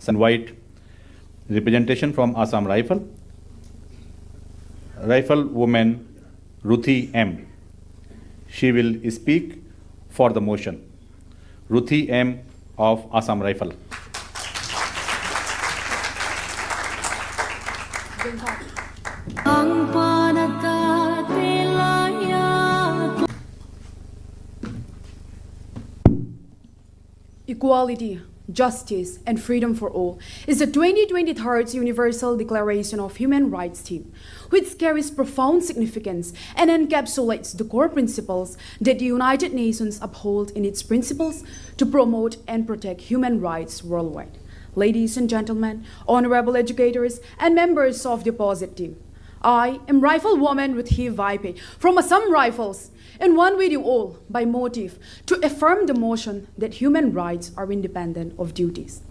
Invite representation from Assam Rifle. Rifle woman Ruthi M. She will speak for the motion. Ruthi M. of Assam Rifle. Equality, justice, and freedom for all is the 2023 Universal Declaration of Human Rights theme, which carries profound significance and encapsulates the core principles that the United Nations uphold in its principles to promote and protect human rights worldwide. Ladies and gentlemen, honorable educators, and members of the POSIT team, I am Riflewoman Ruthi Vaipe from Assam Rifles, and one with you all by motive to affirm the motion that human rights are independent of duties.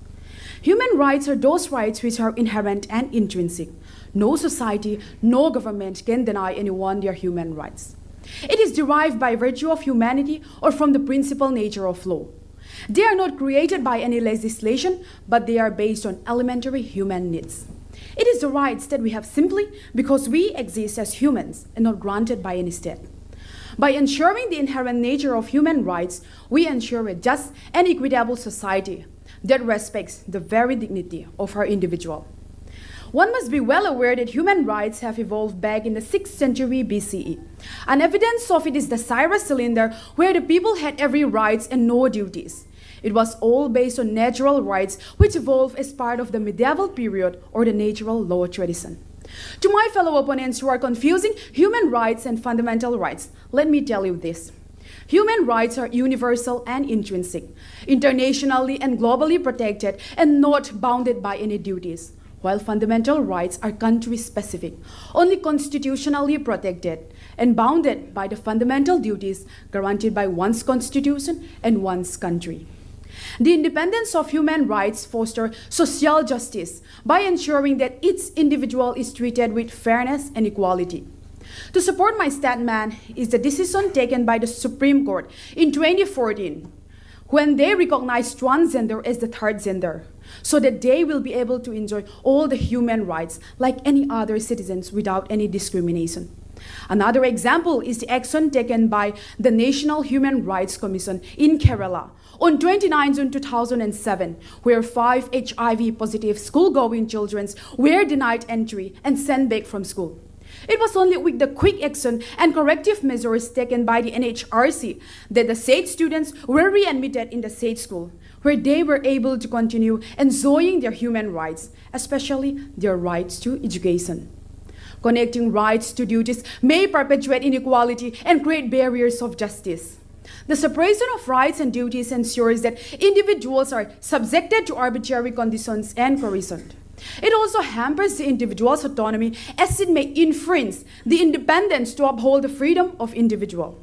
Human rights are those rights which are inherent and intrinsic. No society, no government can deny anyone their human rights. It is derived by virtue of humanity or from the principal nature of law. They are not created by any legislation, but they are based on elementary human needs. It is the rights that we have simply because we exist as humans and not granted by any state. By ensuring the inherent nature of human rights, we ensure a just and equitable society that respects the very dignity of our individual. One must be well aware that human rights have evolved back in the 6th century BCE. An evidence of it is the Cyrus cylinder, where the people had every rights and no duties. It was all based on natural rights, which evolved as part of the medieval period or the natural law tradition. To my fellow opponents who are confusing human rights and fundamental rights, let me tell you this. Human rights are universal and intrinsic, internationally and globally protected and not bounded by any duties, while fundamental rights are country-specific, only constitutionally protected and bounded by the fundamental duties guaranteed by one's constitution and one's country. The independence of human rights fosters social justice by ensuring that each individual is treated with fairness and equality. To support my statement is the decision taken by the Supreme Court in 2014 when they recognized transgender as the third gender, so that they will be able to enjoy all the human rights like any other citizens without any discrimination. Another example is the action taken by the National Human Rights Commission in Kerala on 29 June 2007, where 5 HIV-positive school-going children were denied entry and sent back from school. It was only with the quick action and corrective measures taken by the NHRC that the said students were readmitted in the said school, where they were able to continue enjoying their human rights, especially their rights to education. Connecting rights to duties may perpetuate inequality and create barriers of justice. The separation of rights and duties ensures that individuals are subjected to arbitrary conditions and coercion. It also hampers the individual's autonomy as it may infringe the independence to uphold the freedom of individual.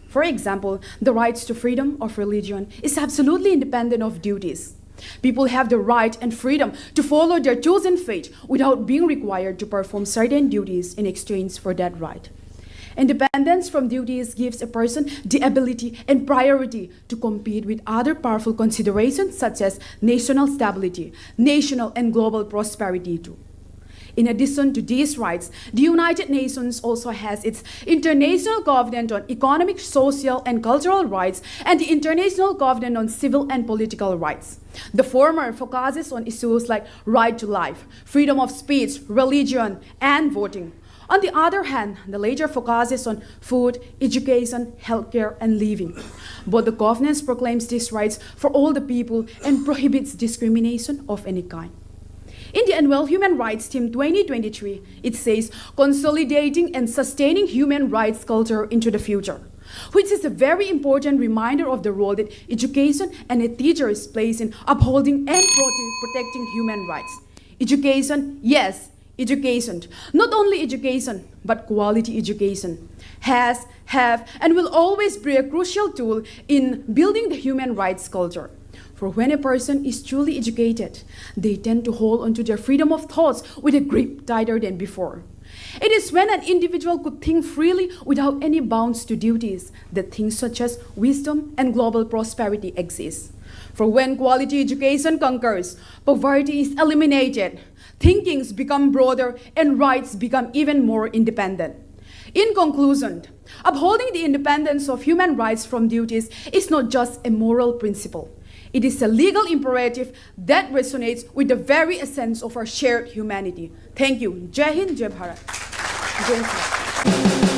For example, the rights to freedom of religion is absolutely independent of duties. People have the right and freedom to follow their chosen faith without being required to perform certain duties in exchange for that right. Independence from duties gives a person the ability and priority to compete with other powerful considerations such as national stability, national and global prosperity too. In addition to these rights, the United Nations also has its International Covenant on Economic, Social, and Cultural Rights and the International Covenant on Civil and Political Rights. The former focuses on issues like right to life, freedom of speech, religion, and voting. On the other hand, the latter focuses on food, education, healthcare, and living. But the Covenant proclaims these rights for all the people and prohibits discrimination of any kind. In the Annual Human Rights Theme 2023, it says, consolidating and sustaining human rights culture into the future, which is a very important reminder of the role that education and a teachers plays in upholding and protecting human rights. Education, yes, education. Not only education, but quality education has, have, and will always be a crucial tool in building the human rights culture. For when a person is truly educated, they tend to hold onto their freedom of thoughts with a grip tighter than before. It is when an individual could think freely without any bounds to duties that things such as wisdom and global prosperity exist. For when quality education conquers, poverty is eliminated, thinkings become broader, and rights become even more independent. In conclusion, upholding the independence of human rights from duties is not just a moral principle. It is a legal imperative that resonates with the very essence of our shared humanity. Thank you. Jai Hind, Jai Bharat. Jai Bharat.